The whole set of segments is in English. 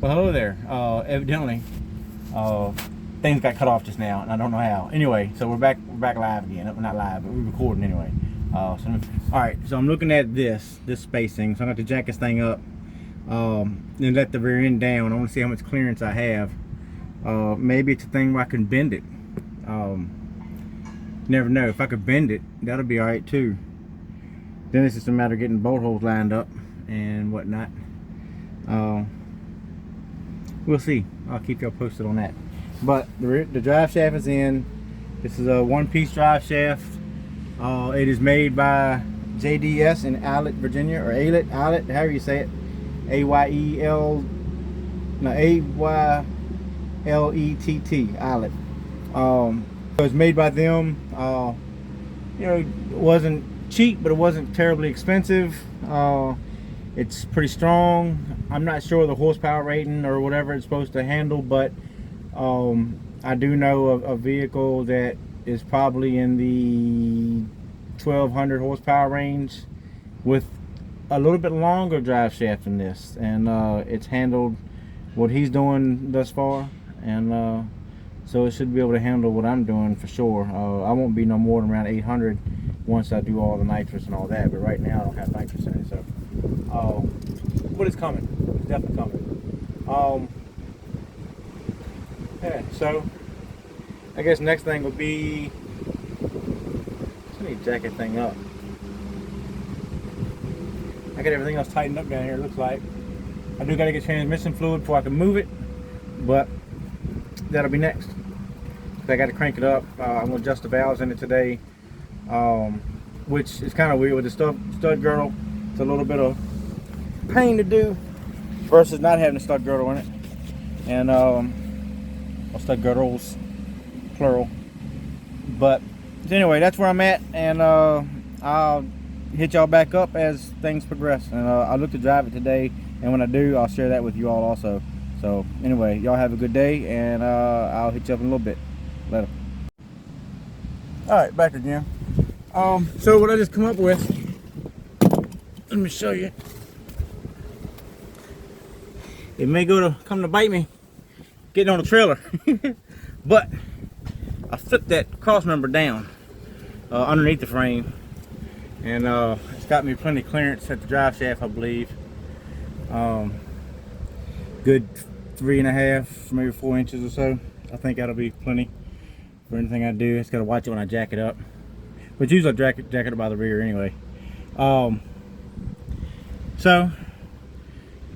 Well, hello there. Evidently, things got cut off just now, and I don't know how. Anyway, so we're back live again. We're not live, but we're recording anyway. All right, so I'm looking at this spacing. So I'm going to jack this thing up, and let the rear end down. I want to see how much clearance I have. Maybe it's a thing where I can bend it. Never know. If I could bend it, that'll be all right too. Then it's just a matter of getting bolt holes lined up and whatnot. We'll see. I'll keep y'all posted on that. But the drive shaft is in. This is a one-piece drive shaft. It is made by JDS in Aylet, Virginia, or Aylet, however you say it. A-Y-L-E-T-T, Aylet. So it's made by them. You know, it wasn't cheap, but it wasn't terribly expensive. It's pretty strong. I'm not sure the horsepower rating or whatever it's supposed to handle, but I do know a vehicle that is probably in the 1200 horsepower range with a little bit longer drive shaft than this, and it's handled what he's doing thus far, and so it should be able to handle what I'm doing for sure. I won't be no more than around 800 once I do all the nitrous and all that, but right now I don't have nitrous in it, so but it's coming. It's definitely coming. Yeah, so I guess next thing would be, I need to jack that thing up. I got everything else tightened up down here, it looks like. I do got to get transmission fluid before I can move it, but that'll be next. I got to crank it up. I'm going to adjust the valves in it today, which is kind of weird with the stud girdle. It's a little bit of pain to do versus not having a stud girdle in it. And well, stud girdles, plural. But anyway, that's where I'm at, and I'll hit y'all back up as things progress. And I'll look to drive it today, and when I do, I'll share that with you all also. So anyway, y'all have a good day, and I'll hit you up in a little bit. Later. Alright, back again. So what I just come up with, let me show you. It may come to bite me getting on the trailer, but I flipped that cross member down underneath the frame, and it's got me plenty of clearance at the drive shaft, I believe. Good 3.5, maybe 4 inches or so. I think that'll be plenty for anything I do. It's got to watch it when I jack it up, but usually I jack it up by the rear anyway. So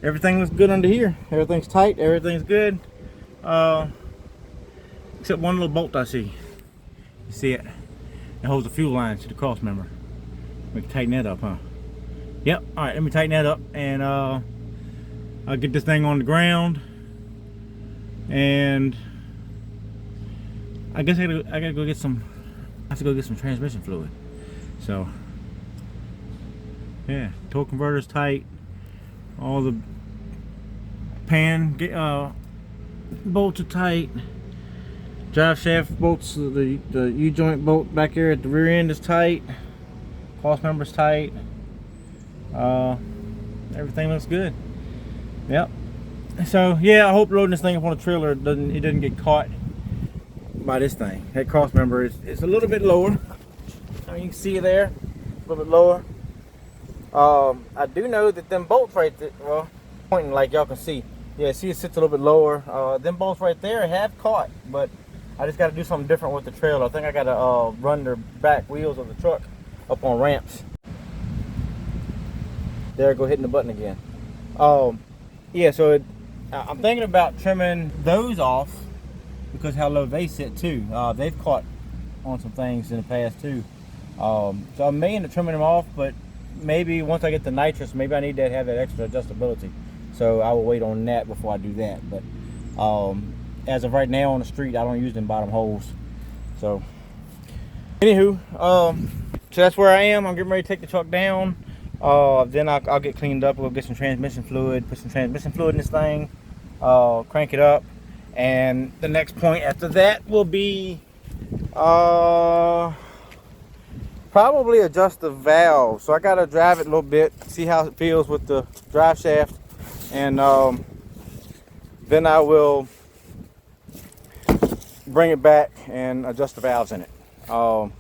everything looks good under here. Everything's tight, everything's good, except one little bolt I see. You see it? It holds the fuel lines to the cross member. We can tighten that up, huh? Yep. All right, let me tighten that up, and I'll get this thing on the ground, and I guess I gotta go get some. I have to go get some transmission fluid. So yeah, torque converter's tight. All the bolts are tight. Drive shaft bolts, the U-joint bolt back here at the rear end is tight. Cross member's tight. Everything looks good. Yep. So yeah, I hope loading this thing up on a trailer it doesn't get caught by this thing. That cross member is a little bit lower. I mean, you can see it there, a little bit lower. I do know that them bolts right there, well, pointing like y'all can see. Yeah, see it sits a little bit lower. Them bolts right there have caught, but I just got to do something different with the trailer. I think I got to run the back wheels of the truck up on ramps. There, go hitting the button again. Yeah, so I'm thinking about trimming those off because how low they sit too. They've caught on some things in the past too. So I may end up trimming them off, but maybe once I get the nitrous, maybe I need to have that extra adjustability. So I will wait on that before I do that. But as of right now on the street, I don't use them bottom holes. So anywho, so that's where I am. I'm getting ready to take the truck down. Then I'll get cleaned up. We'll get some transmission fluid, put some transmission fluid in this thing, crank it up, and the next point after that will be probably adjust the valve. So I gotta drive it a little bit, see how it feels with the drive shaft, and then I will bring it back and adjust the valves in it. So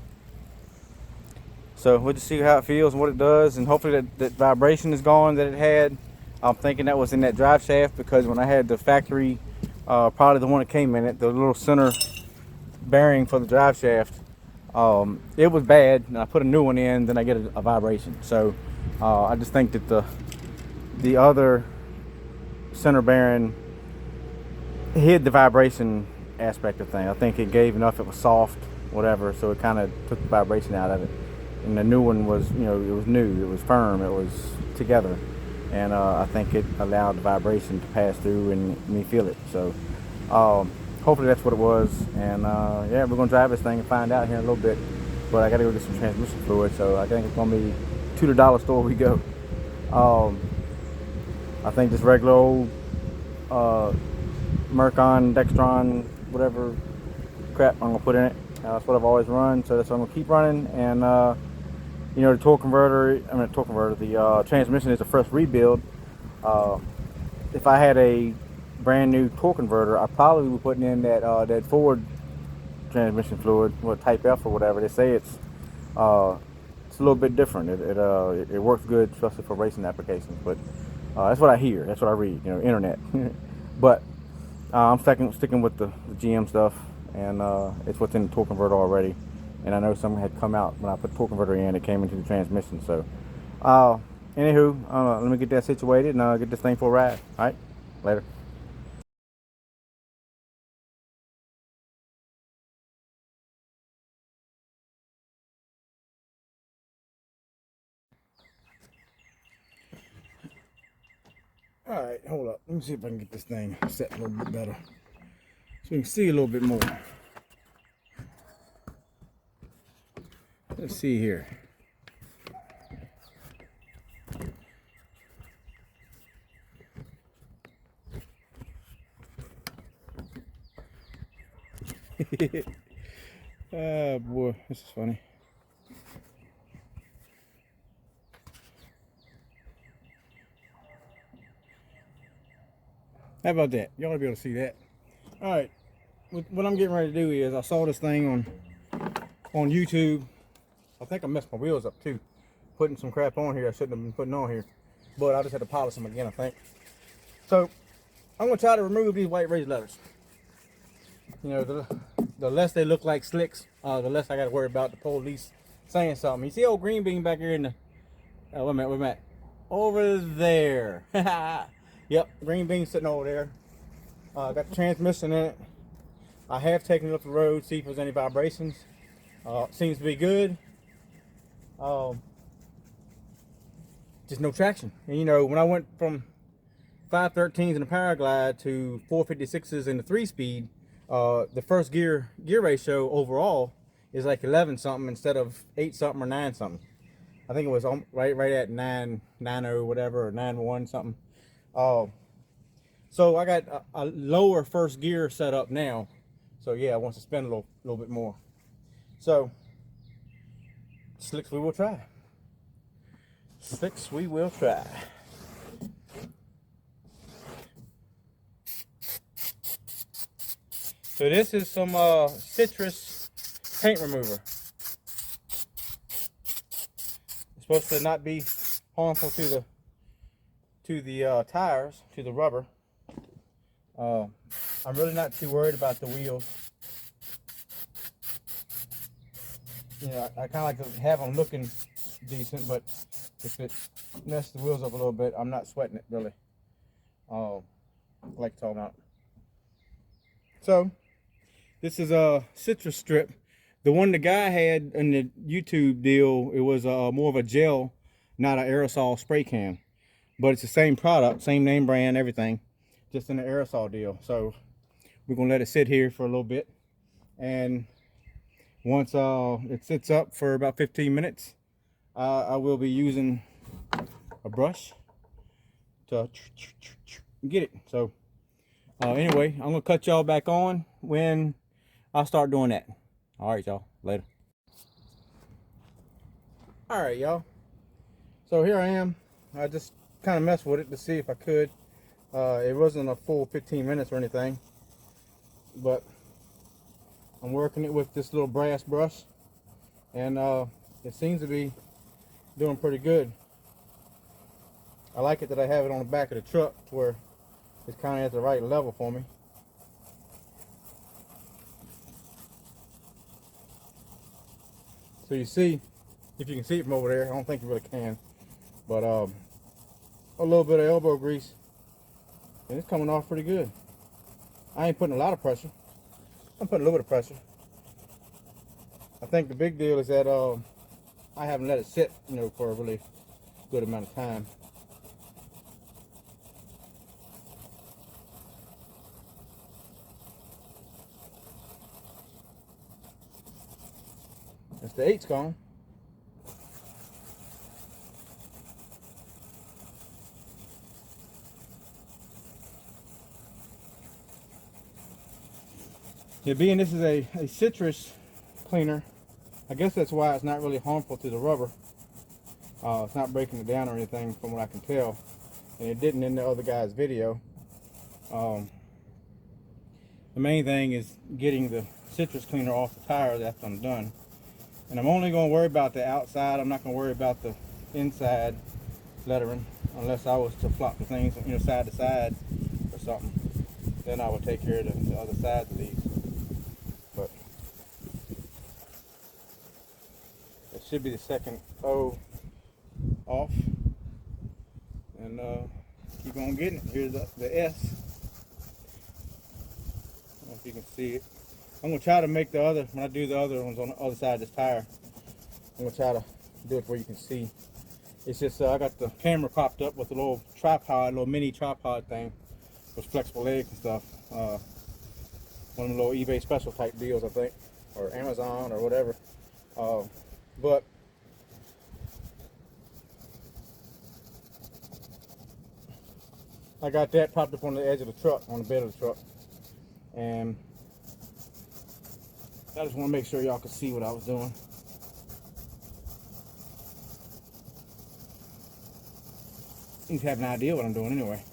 we'll just see how it feels and what it does, and hopefully that vibration is gone that it had. I'm thinking that was in that drive shaft, because when I had the factory, probably the one that came in it, the little center bearing for the drive shaft, it was bad, and I put a new one in, then I get a vibration. So I just think that the other center bearing hid the vibration aspect of thing. I think it gave enough, it was soft, whatever, so it kind of took the vibration out of it. And the new one was, you know, it was new, it was firm, it was together, and I think it allowed the vibration to pass through and me feel it. So hopefully that's what it was, and yeah, we're gonna drive this thing and find out here in a little bit. But I gotta go get some transmission fluid, so I think it's gonna be to the dollar store we go. I think just regular old Mercon, Dextron, whatever crap I'm gonna put in it. That's what I've always run, so that's what I'm gonna keep running. And you know, the torque converter, the transmission is a fresh rebuild. If I had a brand new torque converter, I probably would be putting in that Ford transmission fluid, what Type F or whatever. They say it's a little bit different. It works good, especially for racing applications. But that's what I hear. That's what I read. You know, internet. But I'm sticking with the GM stuff, and it's what's in the torque converter already. And I know some had come out when I put the torque converter in. It came into the transmission. So, anywho, let me get that situated and get this thing for a ride. All right, later. All right, hold up. Let me see if I can get this thing set a little bit better, so you can see a little bit more. Let's see here. Oh boy, this is funny. How about that? Y'all ought to be able to see that. All right, what I'm getting ready to do is, I saw this thing on YouTube. I think I messed my wheels up too, putting some crap on here I shouldn't have been putting on here, but I just had to polish them again, I think. So I'm gonna try to remove these white raised letters. You know, the less they look like slicks, the less I got to worry about the police saying something. You see old GreenBean back here in the, wait a minute, over there. Yep, GreenBean sitting over there. Got the transmission in it. I have taken it up the road, see if there's any vibrations. Seems to be good. Just no traction. And you know, when I went from 513s in the Paraglide to 456s in the 3-speed, the first gear ratio overall is like 11 something instead of 8 something or 9 something. I think it was right at 9.90 whatever, or 9.1 something. So I got a lower first gear set up now. So yeah, I want to spin a little bit more. So slicks we will try. Slicks we will try. So this is some citrus paint remover. It's supposed to not be harmful to the tires, to the rubber. I'm really not too worried about the wheels. You know, I kind of like to have them looking decent, but if it messes the wheels up a little bit, I'm not sweating it really. Like talking about. So this is a citrus strip. The one the guy had in the YouTube deal, it was more of a gel, not an aerosol spray can. But it's the same product, same name brand, everything, just in the aerosol deal. So we're gonna let it sit here for a little bit, and once it sits up for about 15 minutes, I will be using a brush to get it. So anyway, I'm gonna cut y'all back on when I start doing that. All right, y'all, later. All right, y'all. So here I am. I just kind of messed with it to see if I could It wasn't a full 15 minutes or anything, but I'm working it with this little brass brush, and it seems to be doing pretty good. I like it that I have it on the back of the truck to where it's kind of at the right level for me. So you see, if you can see it from over there, I don't think you really can, but a little bit of elbow grease, and it's coming off pretty good. I ain't putting a lot of pressure. I'm putting a little bit of pressure. I think the big deal is that I haven't let it sit, you know, for a really good amount of time. That's the H cone. Yeah, being this is a citrus cleaner, I guess that's why it's not really harmful to the rubber. It's not breaking it down or anything from what I can tell, and it didn't in the other guy's video. The main thing is getting the citrus cleaner off the tires after I'm done. And I'm only going to worry about the outside. I'm not going to worry about the inside lettering unless I was to flop the things, you know, side to side or something. Then I would take care of the other sides of these. But it should be the second O off. And keep on getting it. Here's the S. I don't know if you can see it. I'm going to try to make the other, when I do the other ones on the other side of this tire, I'm going to try to do it where you can see. It's just, I got the camera propped up with a little tripod, little mini tripod thing with flexible legs and stuff. One of the little eBay special type deals, I think, or Amazon or whatever. But I got that propped up on the edge of the truck, on the bed of the truck. And I just want to make sure y'all can see what I was doing. You have an idea what I'm doing anyway.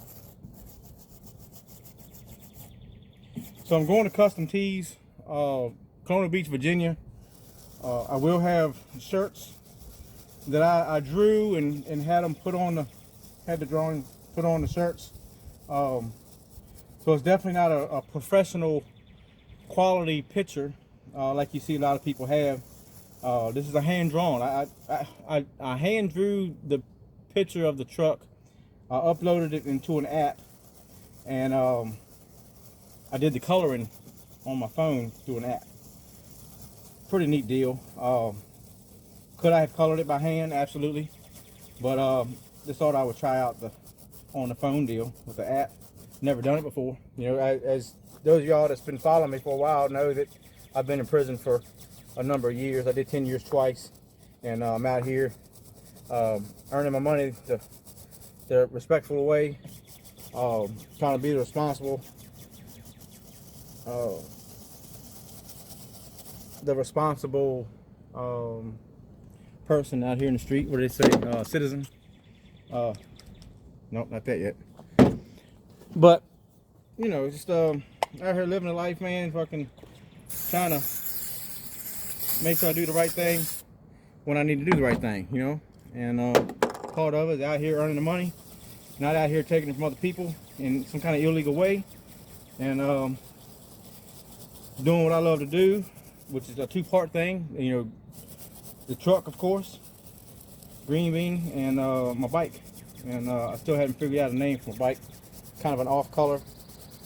So I'm going to Custom Tees, Colonial Beach, Virginia. I will have shirts that I drew and had them put on had the drawing put on the shirts. So it's definitely not a professional quality picture like you see a lot of people have. This is a hand drawn. I hand drew the picture of the truck. I uploaded it into an app, and I did the coloring on my phone through an app. Pretty neat deal. Could I have colored it by hand? Absolutely. But just thought I would try out the on the phone deal with the app. Never done it before. You know, as those of y'all that's been following me for a while know that I've been in prison for a number of years. I did 10 years twice, and I'm out here earning my money the respectful way, trying to be the responsible person out here in the street. What do they say? Citizen. Nope, not that yet. But you know, just out here living a life, man. Fucking trying to make sure I do the right thing when I need to do the right thing, you know. And part of it is out here earning the money, not out here taking it from other people in some kind of illegal way, and doing what I love to do, which is a two-part thing. You know, the truck, of course, GreenBean, and my bike. And I still haven't figured out a name for my bike. Kind of an off color,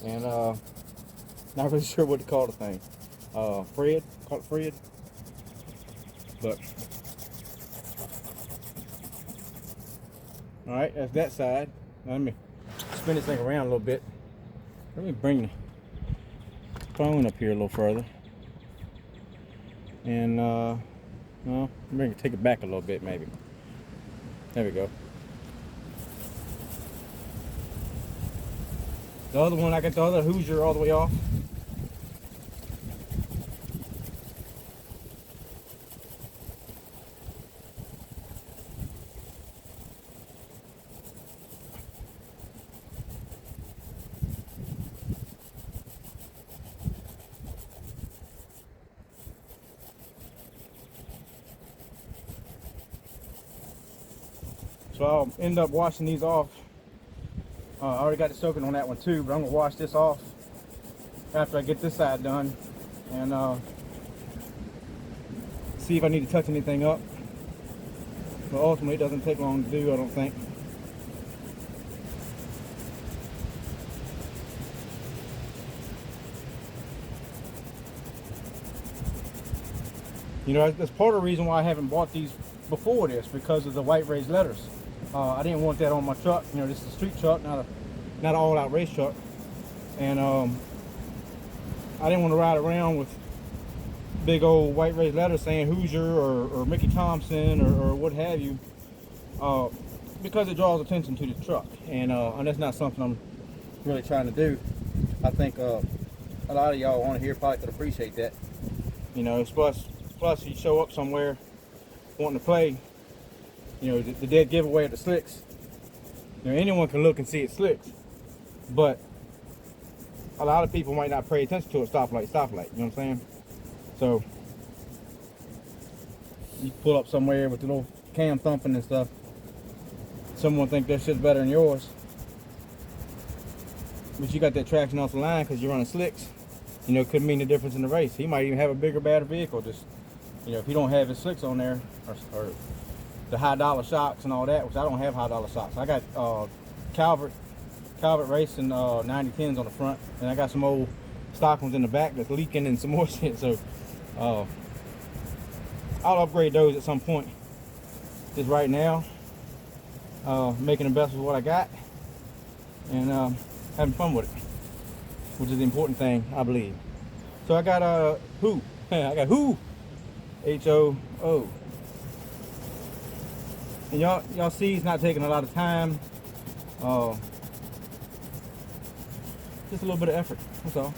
and not really sure what to call the thing. Fred, call it Fred. But all right, that's that side. Now, let me spin this thing around a little bit. Let me bring the phone up here a little further, and well, maybe take it back a little bit, maybe. There we go. The other one, I got the other Hoosier all the way off. So I'll end up washing these off. I already got it soaking on that one too, but I'm gonna wash this off after I get this side done, and see if I need to touch anything up. But ultimately, it doesn't take long to do, I don't think. You know, that's part of the reason why I haven't bought these before this, because of the white raised letters. I didn't want that on my truck. You know, this is a street truck, not an all-out race truck. And I didn't want to ride around with big old white raised letters saying Hoosier or Mickey Thompson or what have you, because it draws attention to the truck. And that's not something I'm really trying to do. I think a lot of y'all on here probably could appreciate that. You know, plus if you show up somewhere wanting to play, you know, the dead giveaway at the slicks, you know, anyone can look and see it's slicks, but a lot of people might not pay attention to a stoplight, you know what I'm saying? So you pull up somewhere with the little cam thumping and stuff, someone think their shit's better than yours, but you got that traction off the line because you're running slicks. You know, could mean the difference in the race. He might even have a bigger, better vehicle. Just, you know, if he don't have his slicks on there, or the high dollar shocks and all that, which I don't have high dollar shocks. I got Calvert Racing 9010s on the front, and I got some old stock ones in the back that's leaking and some more shit. So I'll upgrade those at some point. Just right now, making the best of what I got, and having fun with it, which is the important thing, I believe. So I got I got Who, H-O-O. And y'all see it's not taking a lot of time. Just a little bit of effort, that's all.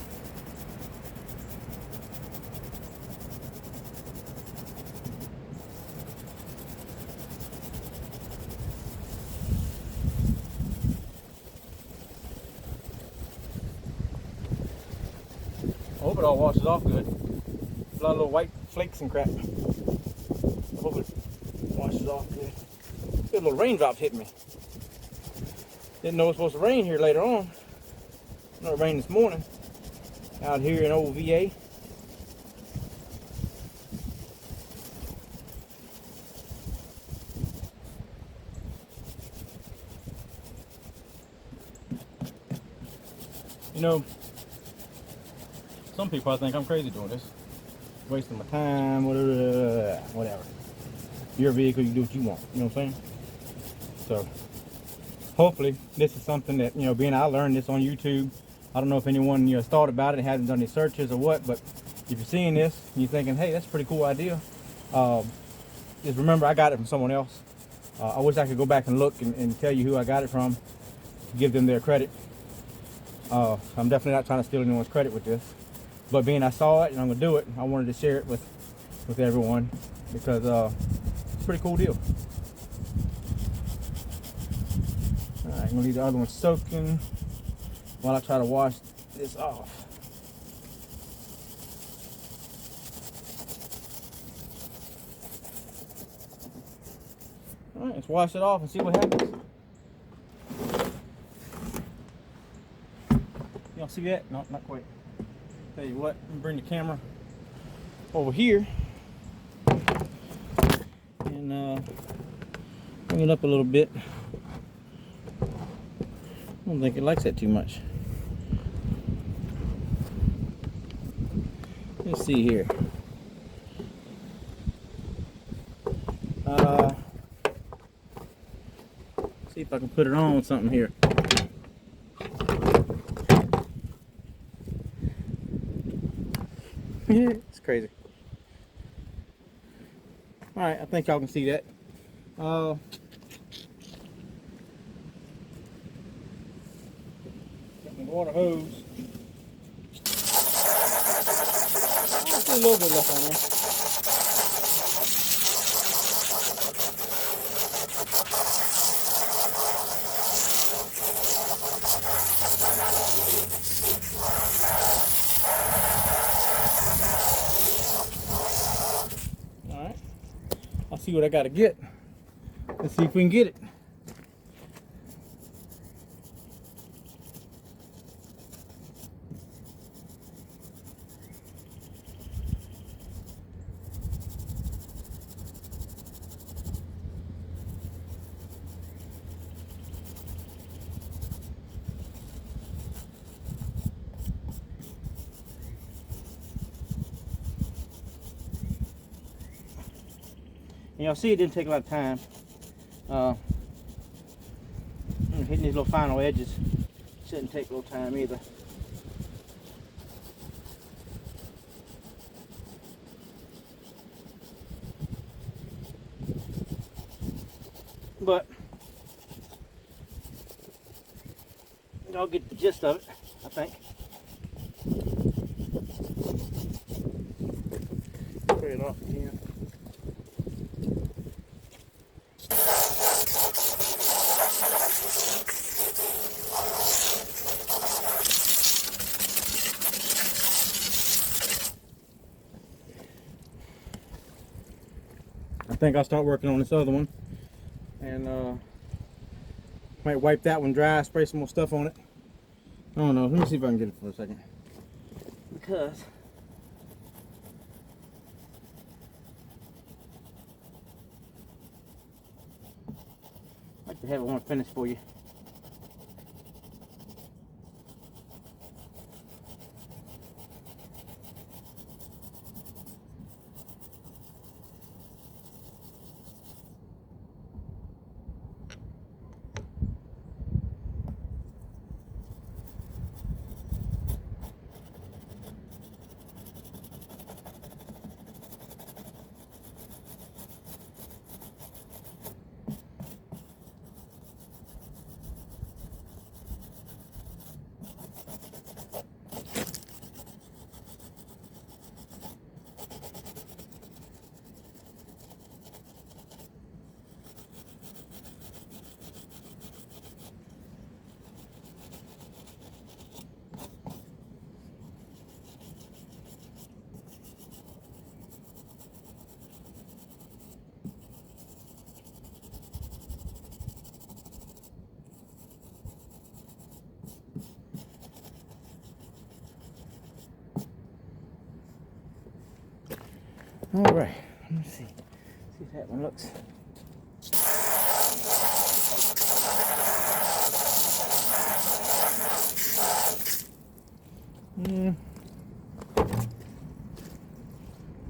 I hope it all washes off good. A lot of little white flakes and crap. I hope it washes off good. Good little raindrops hit me. Didn't know it was supposed to rain here later on. I know it rained this morning out here in old VA. You know, some people I think I'm crazy doing this, wasting my time, whatever. Your vehicle, you do what you want. You know what I'm saying? So hopefully this is something that, you know, being I learned this on YouTube. I don't know if anyone, you know, thought about it, hasn't done any searches or what, but if you're seeing this and you're thinking, hey, that's a pretty cool idea, just remember I got it from someone else. I wish I could go back and look and tell you who I got it from, give them their credit. I'm definitely not trying to steal anyone's credit with this, but being I saw it and I'm gonna do it, I wanted to share it with everyone, because it's a pretty cool deal. Alright, I'm gonna leave the other one soaking while I try to wash this off. Alright, let's wash it off and see what happens. Y'all see that? No, not quite. Tell you what, let me bring the camera over here and bring it up a little bit. I don't think it likes that too much. Let's see here. See if I can put it on with something here. It's crazy. Alright, I think y'all can see that. Got my water hose. Just a little bit left on there. Alright, I'll see what I gotta get. Let's see if we can get it. And y'all see it didn't take a lot of time. Hitting these little final edges shouldn't take a little time either. But y'all get the gist of it, I think. Put it off again. I think I'll start working on this other one, and might wipe that one dry, spray some more stuff on it. I don't know. Let me see if I can get it for a second, because I'd like to have one finished for you. All right, let me see if that one looks.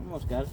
Almost got it.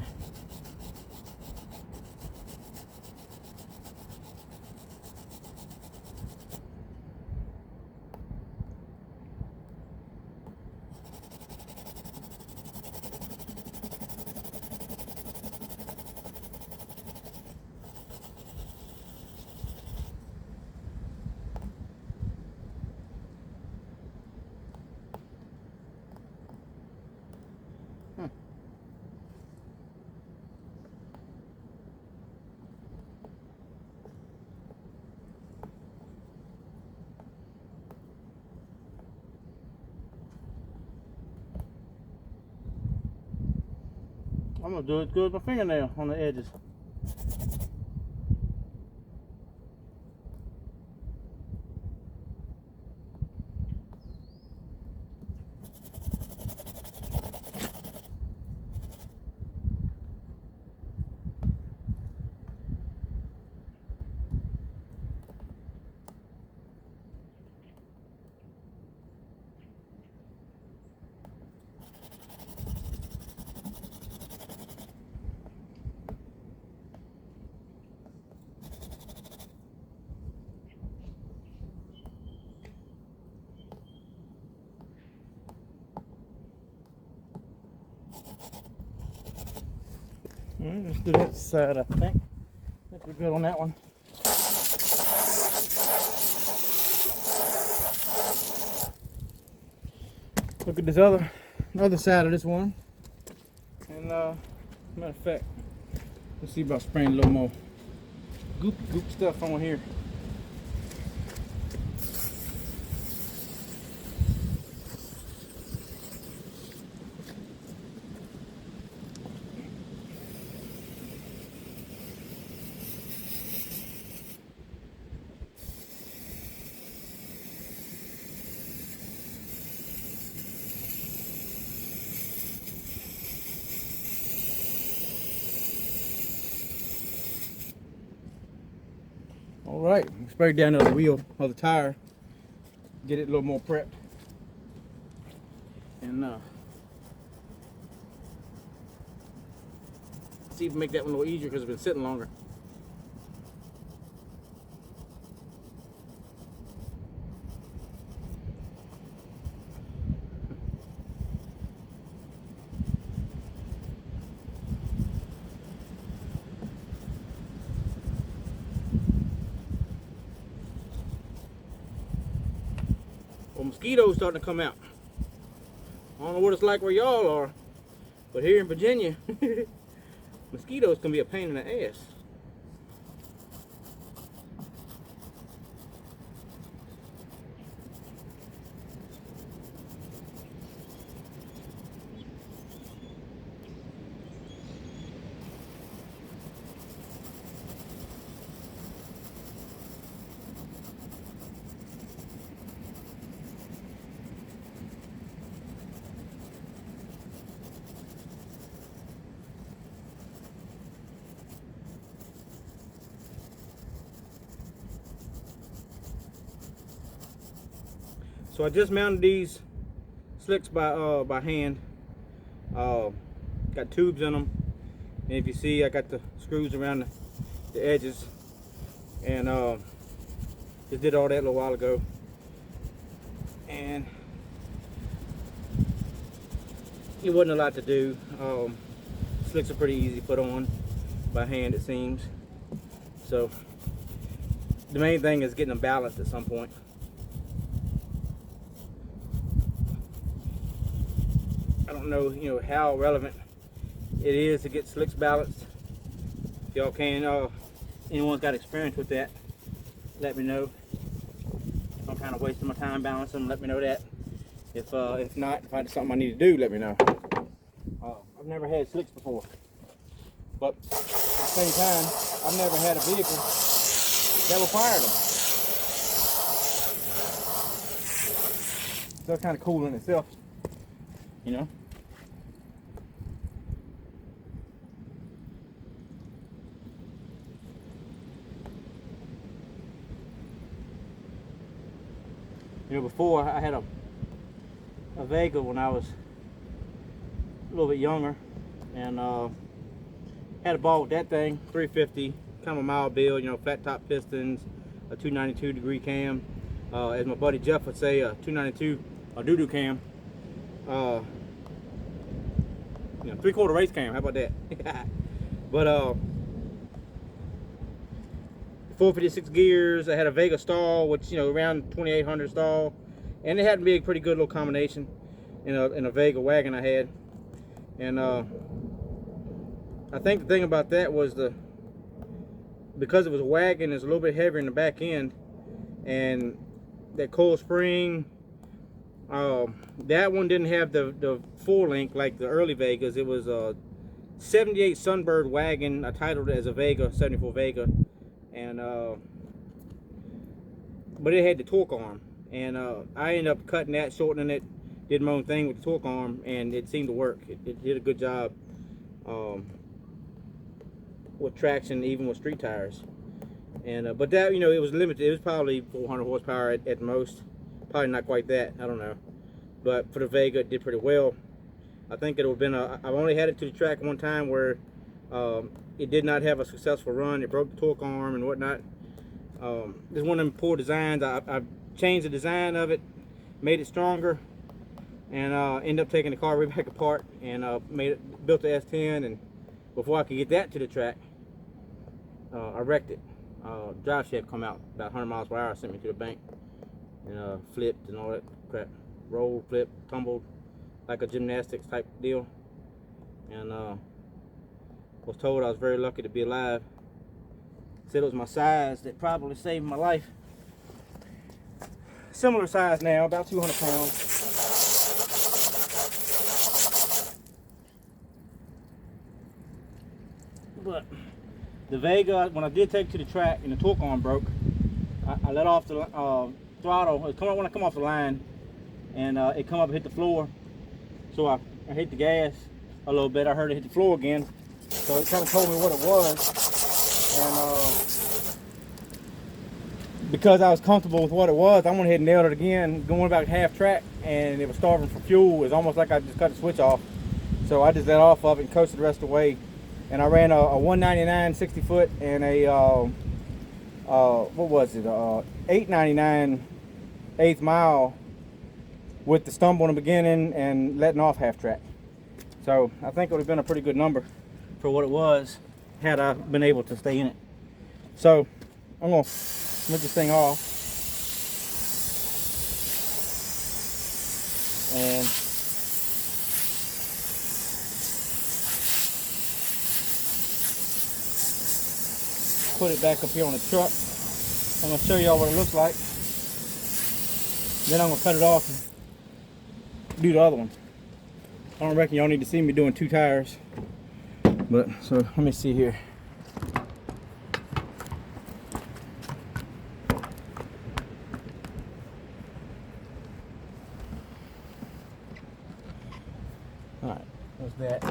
I'm gonna do it good with my fingernail on the edges. Let's do that side, I think. I think we're good on that one. Look at this other side of this one. And matter of fact, let's see about spraying a little more goop stuff on here. All right, spray down the wheel of the tire, get it a little more prepped, and see if we make that one a little easier because it's been sitting longer. Well, mosquitoes starting to come out. I don't know what it's like where y'all are, but here in Virginia, mosquitoes can be a pain in the ass. So I just mounted these slicks by hand. Got tubes in them, and if you see, I got the screws around the edges, and just did all that a little while ago. And it wasn't a lot to do. Slicks are pretty easy to put on by hand, it seems. So the main thing is getting them balanced at some point. I don't know, how relevant it is to get slicks balanced. If y'all can, anyone's got experience with that, let me know. I'm kind of wasting my time balancing them, let me know that. If not, if it's something I need to do, let me know. I've never had slicks before, but at the same time, I've never had a vehicle that required them. So it's kind of cool in itself, Before I had a Vega when I was a little bit younger, and had a ball with that thing, 350, kind of a mild build, flat top pistons, a 292 degree cam, as my buddy Jeff would say, a 292 a doo-doo cam, 3/4 race cam. How about that? But 456 gears. I had a Vega stall, which around 2800 stall, and it had to be a pretty good little combination in a Vega wagon I had. And I think the thing about that was because it was a wagon, it's a little bit heavier in the back end, and that coil spring, that one didn't have the full length like the early Vegas. It was a 78 Sunbird wagon. I titled it as a Vega, 74 Vega. And but it had the torque arm, and I ended up cutting that, shortening it, did my own thing with the torque arm, and it seemed to work. It did a good job with traction, even with street tires. And but that, it was limited. It was probably 400 horsepower at most, probably not quite that, I don't know. But for the Vega, it did pretty well. I think it would have been I've only had it to the track one time where it did not have a successful run. It broke the torque arm and whatnot. It's one of them poor designs. I changed the design of it, made it stronger, and ended up taking the car right back apart and built the S10. And before I could get that to the track, I wrecked it. Driveshaft come out about 100 miles per hour, sent me to the bank, and flipped and all that crap. Rolled, flipped, tumbled, like a gymnastics type deal. And was told I was very lucky to be alive. Said it was my size that probably saved my life. Similar size now, about 200 pounds. But the Vega, when I did take it to the track and the torque arm broke, I let off the throttle. When I come off the line, and it come up and hit the floor. So I hit the gas a little bit. I heard it hit the floor again. So it kind of told me what it was. And because I was comfortable with what it was, I went ahead and nailed it again, going about half track, and it was starving for fuel. It was almost like I just cut the switch off. So I just let off of it and coasted the rest of the way. and I ran a 199 60 foot and a what was it, 899 eighth mile with the stumble in the beginning and letting off half track. So I think it would have been a pretty good number for what it was had I been able to stay in it. So I'm gonna move this thing off and put it back up here on the truck. I'm gonna show y'all what it looks like. Then I'm gonna cut it off and do the other one. I don't reckon y'all need to see me doing 2 tires, but so let me see here. All right, there's that.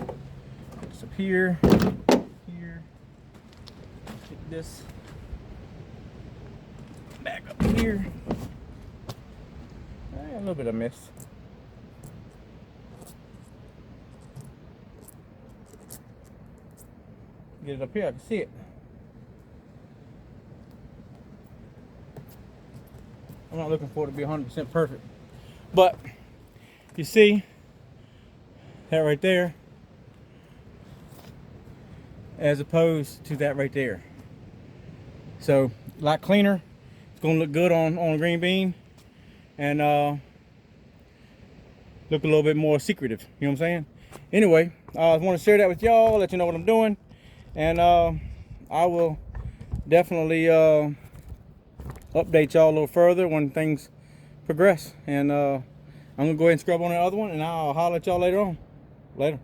It's up here, here. Take this back up here. A little bit of mist. Get it up here, I can see it. I'm not looking for it to be 100% perfect, but you see that right there as opposed to that right there. So a lot cleaner. It's gonna look good on GreenBean and look a little bit more secretive, you know what I'm saying? Anyway, I want to share that with y'all, let you know what I'm doing, and I will definitely update y'all a little further when things progress. And I'm gonna go ahead and scrub on the other one, and I'll holler at y'all later on. Later.